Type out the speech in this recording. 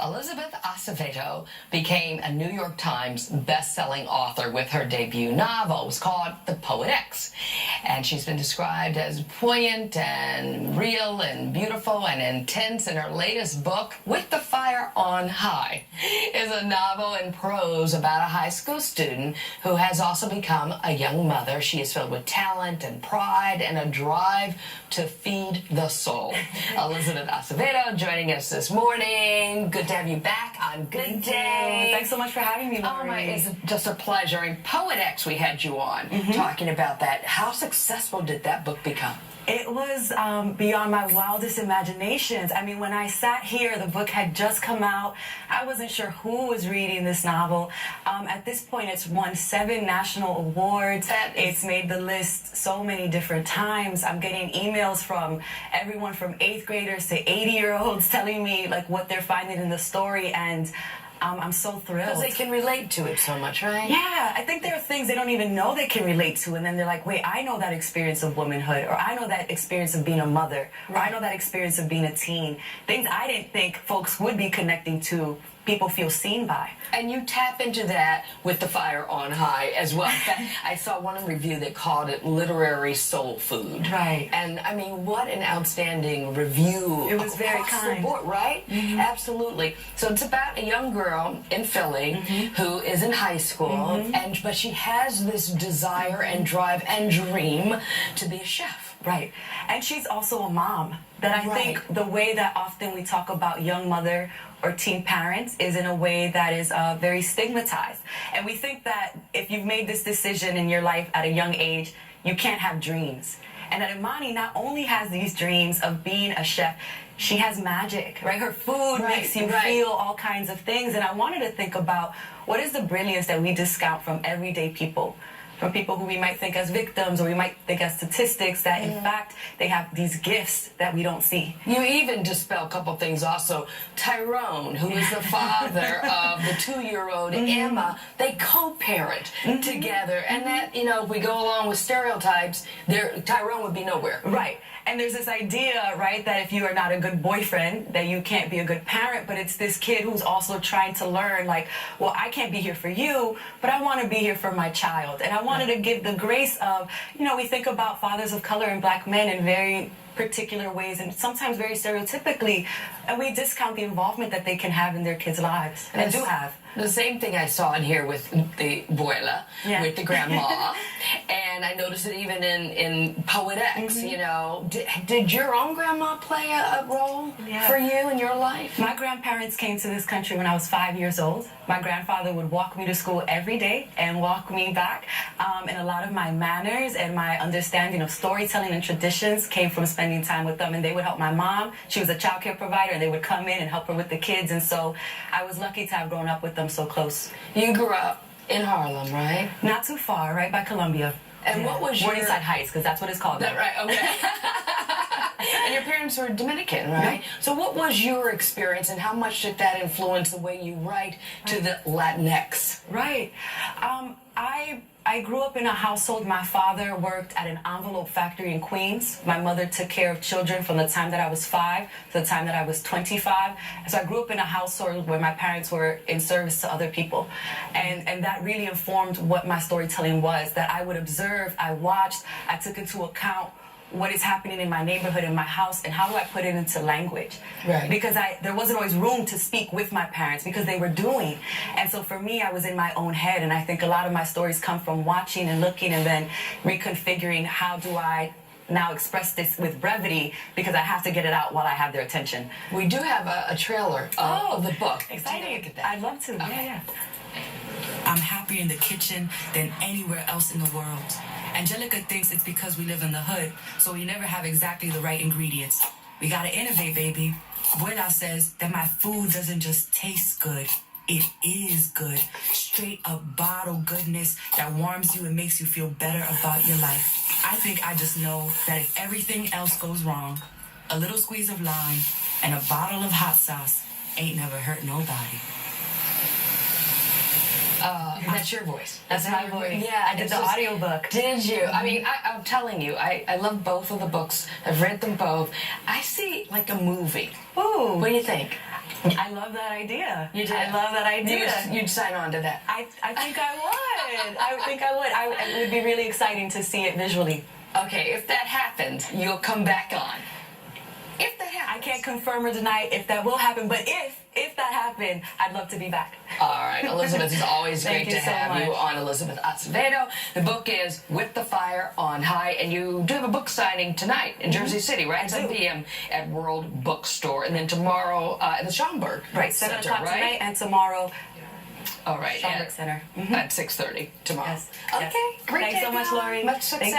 Elizabeth Acevedo became a New York Times best-selling author with her debut novel. It was called The Poet X. And she's been described as poignant and real and beautiful and intense. And her latest book, With the Fire on High, is a novel in prose about a high school student who has also become a young mother. She is filled with talent and pride and a drive to feed the soul. Elizabeth Acevedo joining us this morning. Good to have you back on Good Day. Thanks so much for having me, Lori. Oh my, it's just a pleasure. In Poet X, we had you on talking about that. How successful did that book become? It was beyond my wildest imaginations. I mean, when I sat here, the book had just come out. I wasn't sure who was reading this novel. At this point, it's won 7 national awards. It's made the list so many different times. I'm getting emails from everyone from 8th graders to 80-year-olds telling me like what they're finding in the story, and I'm so thrilled. Because they can relate to it so much, right? Yeah, I think there are things they don't even know they can relate to, and then they're like, wait, I know that experience of womanhood, or I know that experience of being a mother, or I know that experience of being a teen. Things I didn't think folks would be connecting to, people feel seen by. And you tap into that with The Fire on High as well. In fact, I saw one review that called it literary soul food. Right. And I mean, what an outstanding review. It was very kind. The board, right? Absolutely. So it's about a young girl in Philly who is in high school, but she has this desire and drive and dream to be a chef. Right. And she's also a mom. That I think the way that often we talk about young mother or teen parents is in a way that is very stigmatized. And we think that if you've made this decision in your life at a young age, you can't have dreams. And that Imani not only has these dreams of being a chef, she has magic, right? Her food makes you feel all kinds of things. And I wanted to think about what is the brilliance that we discount from everyday people, from people who we might think as victims, or we might think as statistics, that in fact they have these gifts that we don't see. You even dispel a couple things also. Tyrone, who is the father of the 2-year-old Emma, they co-parent together. And that, you know, if we go along with stereotypes, Tyrone would be nowhere. Right. And there's this idea, right, that if you are not a good boyfriend, that you can't be a good parent, but it's this kid who's also trying to learn, like, well, I can't be here for you, but I want to be here for my child. And I wanted to give the grace of, you know, we think about fathers of color and black men in very particular ways, and sometimes very stereotypically, and we discount the involvement that they can have in their kids' lives, and do have. The same thing I saw in here with the abuela, with the grandma, and I noticed it even in Poet X, you know. Did your own grandma play a role for you in your life? My grandparents came to this country when I was 5 years old. My grandfather would walk me to school every day and walk me back, and a lot of my manners and my understanding of storytelling and traditions came from spending time with them. And they would help my mom. She was a child care provider, and they would come in and help her with the kids, and so I was lucky to have grown up with them so close. You grew up in Harlem, right? Not too far, right by Columbia. And what was your... Morningside Heights, because that's what it's called. Right, okay. And your parents were Dominican, right? So what was your experience, and how much did that influence the way you write to the Latinx? Right. I grew up in a household. My father worked at an envelope factory in Queens. My mother took care of children from the time that I was 5 to the time that I was 25. So I grew up in a household where my parents were in service to other people. And that really informed what my storytelling was, that I would observe, I watched, I took into account what is happening in my neighborhood, in my house, and how do I put it into language? Right. Because there wasn't always room to speak with my parents because they were doing. And so for me, I was in my own head, and I think a lot of my stories come from watching and looking and then reconfiguring how do I now express this with brevity, because I have to get it out while I have their attention. We do have a trailer of the book. Exciting. I'd love to. Okay. Yeah. I'm happier in the kitchen than anywhere else in the world. Angelica thinks it's because we live in the hood, so we never have exactly the right ingredients. We gotta innovate, baby. Abuela says that my food doesn't just taste good, it is good. Straight up bottle goodness that warms you and makes you feel better about your life. I think I just know that if everything else goes wrong, a little squeeze of lime and a bottle of hot sauce ain't never hurt nobody. That's your voice. That's my voice. Yeah, I did the audiobook. Did you? I mean, I'm telling you, I love both of the books. I've read them both. I see like a movie. Ooh. What do you think? I love that idea. You did. I love that idea. You'd sign on to that. I think I would. I think I would. It would be really exciting to see it visually. Okay, if that happens, you'll come back on. If that happens. I can't confirm or deny if that will happen, but if that happened, I'd love to be back. All right, Elizabeth, it's always Thank great you to so have you much. on Elizabeth Acevedo. The book is With the Fire on High, and you do have a book signing tonight in Jersey City, right? 7 p.m. at World Bookstore, and then tomorrow at the Schomburg Right, 7 Center, o'clock right? tonight and tomorrow, All right, Schomburg Center. at 6:30 tomorrow. Yes. Okay, Yes. great. Thanks so much, Lori. Much success. Thank